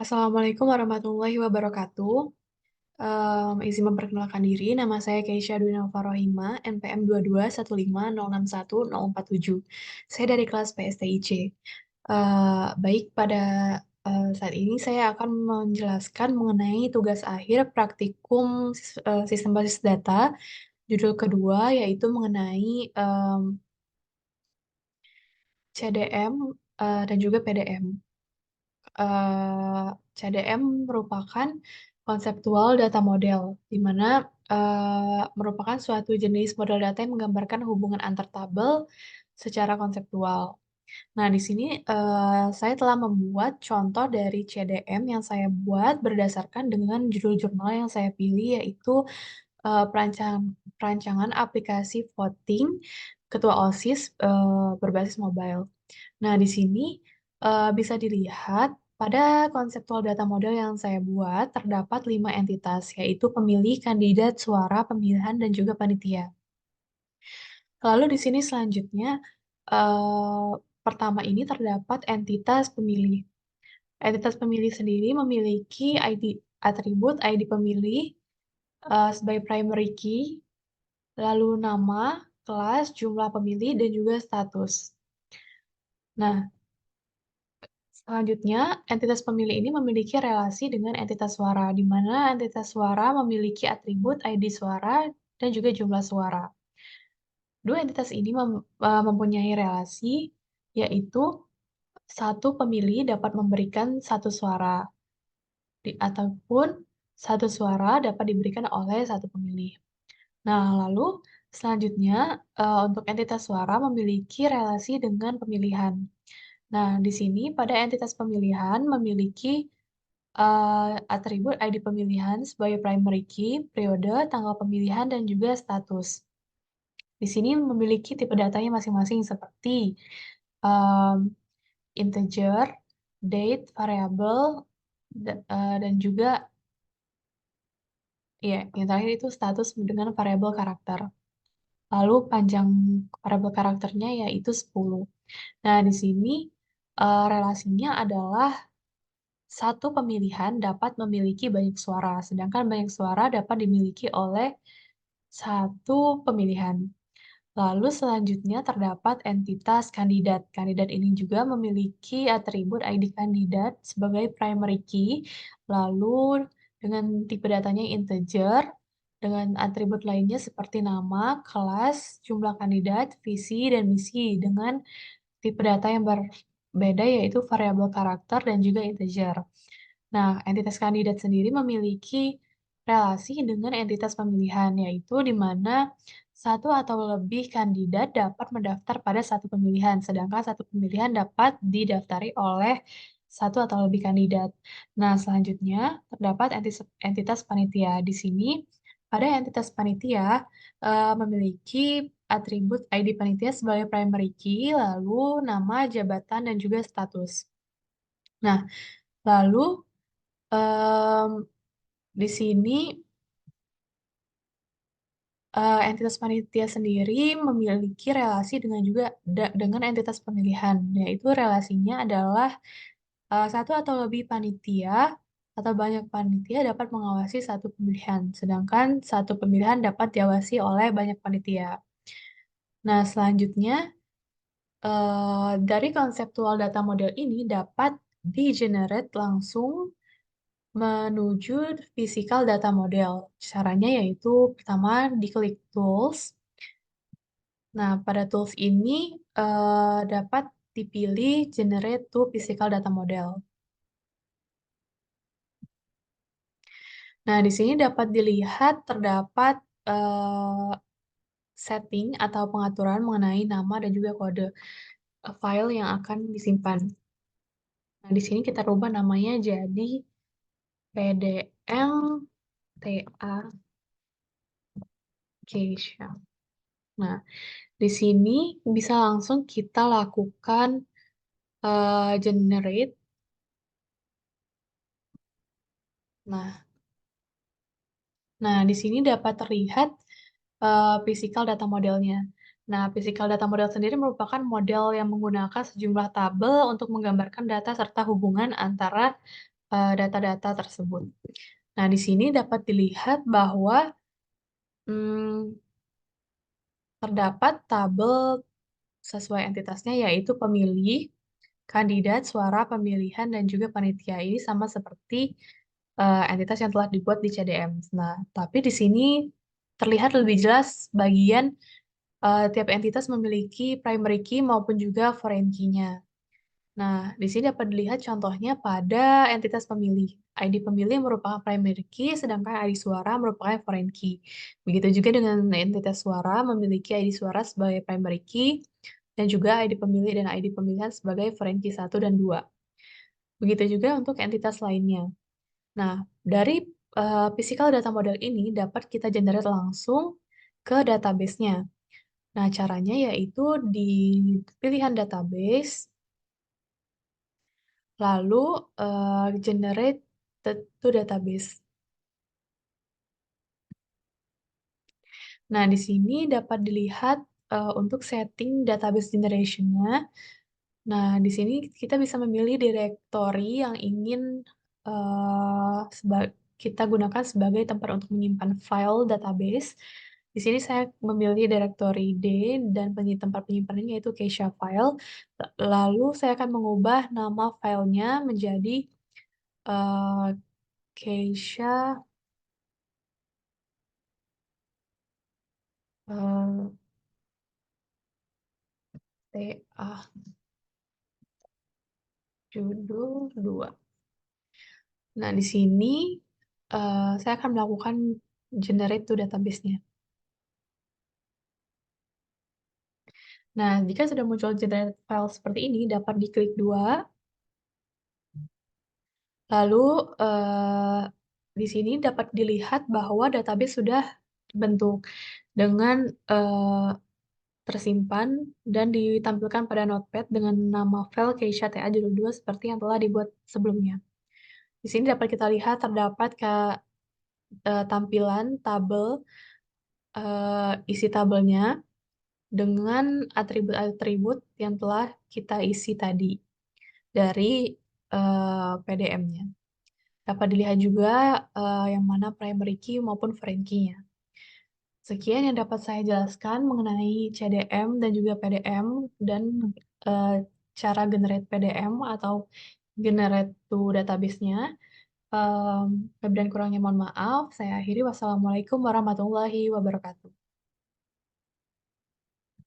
Assalamualaikum warahmatullahi wabarakatuh. Izin memperkenalkan diri, nama saya Keisha Dwi Nova NPM 2215161047. Saya dari kelas PSTIC. Baik, pada saat ini saya akan menjelaskan mengenai tugas akhir praktikum sistem basis data. Judul kedua yaitu mengenai CDM dan juga PDM. CDM merupakan konseptual data model, di mana merupakan suatu jenis model data yang menggambarkan hubungan antar tabel secara konseptual. Nah, di sini saya telah membuat contoh dari CDM yang saya buat berdasarkan dengan judul jurnal yang saya pilih, yaitu perancangan aplikasi voting ketua OSIS berbasis mobile. Nah, di sini bisa dilihat pada konseptual data model yang saya buat terdapat 5 entitas, yaitu pemilih, kandidat, suara, pemilihan, dan juga panitia. Lalu di sini selanjutnya, eh, pertama ini terdapat entitas pemilih. Entitas pemilih sendiri memiliki ID atribut ID pemilih sebagai primary key, lalu nama, kelas, jumlah pemilih, dan juga status. Nah, selanjutnya, entitas pemilih ini memiliki relasi dengan entitas suara, di mana entitas suara memiliki atribut ID suara dan juga jumlah suara. Dua entitas ini mempunyai relasi, yaitu satu pemilih dapat memberikan satu suara, ataupun satu suara dapat diberikan oleh satu pemilih. Nah, lalu selanjutnya, untuk entitas suara memiliki relasi dengan pemilihan. Nah, di sini pada entitas pemilihan memiliki atribut ID pemilihan sebagai primary key, periode, tanggal pemilihan, dan juga status. Di sini memiliki tipe datanya masing-masing seperti um, integer, date, variable, dan juga ya yang terakhir itu status dengan variabel karakter. Lalu panjang variabel karakternya yaitu 10. Nah, di sini relasinya adalah satu pemilihan dapat memiliki banyak suara, sedangkan banyak suara dapat dimiliki oleh satu pemilihan. Lalu selanjutnya terdapat entitas kandidat. Kandidat ini juga memiliki atribut ID kandidat sebagai primary key, lalu dengan tipe datanya integer, dengan atribut lainnya seperti nama, kelas, jumlah kandidat, visi, dan misi, dengan tipe data yang berbeda yaitu variabel karakter dan juga integer. Nah, entitas kandidat sendiri memiliki relasi dengan entitas pemilihan, yaitu di mana satu atau lebih kandidat dapat mendaftar pada satu pemilihan, sedangkan satu pemilihan dapat didaftari oleh satu atau lebih kandidat. Nah, selanjutnya terdapat entitas panitia. Di sini, pada entitas panitia memiliki atribut ID panitia sebagai primary key, lalu nama, jabatan, dan juga status. Nah, lalu em, di sini entitas panitia sendiri memiliki relasi dengan juga dengan entitas pemilihan, yaitu relasinya adalah satu atau lebih panitia atau banyak panitia dapat mengawasi satu pemilihan, sedangkan satu pemilihan dapat diawasi oleh banyak panitia. Nah, selanjutnya dari konseptual data model ini dapat di-generate langsung menuju physical data model. Caranya yaitu pertama diklik tools. Nah, pada tools ini dapat dipilih generate to physical data model. Nah, di sini dapat dilihat terdapat setting atau pengaturan mengenai nama dan juga kode file yang akan disimpan. Nah, di sini kita rubah namanya jadi PDM TA Keisha. Nah, di sini bisa langsung kita lakukan generate. Nah, di sini dapat terlihat physical data modelnya. Nah, physical data model sendiri merupakan model yang menggunakan sejumlah tabel untuk menggambarkan data serta hubungan antara data-data tersebut. Nah, di sini dapat dilihat bahwa mmm, terdapat tabel sesuai entitasnya, yaitu pemilih, kandidat, suara, pemilihan, dan juga panitia. Ini sama seperti entitas yang telah dibuat di CDM. Nah, tapi di sini terlihat lebih jelas bagian tiap entitas memiliki primary key maupun juga foreign key-nya. Nah, di sini dapat dilihat contohnya pada entitas pemilih. ID pemilih merupakan primary key, sedangkan ID suara merupakan foreign key. Begitu juga dengan entitas suara memiliki ID suara sebagai primary key, dan juga ID pemilih dan ID pemilihan sebagai foreign key 1 dan 2. Begitu juga untuk entitas lainnya. Nah, dari physical data model ini dapat kita generate langsung ke database-nya. Nah, caranya yaitu di pilihan database, lalu generate to database. Nah, di sini dapat dilihat untuk setting database generation-nya. Nah, di sini kita bisa memilih directory yang ingin kita gunakan sebagai tempat untuk menyimpan file database. Di sini saya memilih directory D dan tempat penyimpanannya yaitu Keisha file. Lalu saya akan mengubah nama filenya menjadi uh, Keisha uh, TA judul 2. Nah, di sini saya akan melakukan generate to database-nya. Nah, jika sudah muncul generate file seperti ini, dapat diklik 2, lalu di sini dapat dilihat bahwa database sudah dibentuk dengan tersimpan dan ditampilkan pada notepad dengan nama file Keisha TA judul 2 seperti yang telah dibuat sebelumnya. Di sini dapat kita lihat terdapat tampilan tabel, isi tabelnya dengan atribut-atribut yang telah kita isi tadi dari PDM-nya. Dapat dilihat juga yang mana primary key maupun foreign key-nya. Sekian yang dapat saya jelaskan mengenai CDM dan juga PDM dan eh, cara generate PDM atau generate to database-nya. Lebih dan kurangnya mohon maaf. Saya akhiri. Wassalamualaikum warahmatullahi wabarakatuh.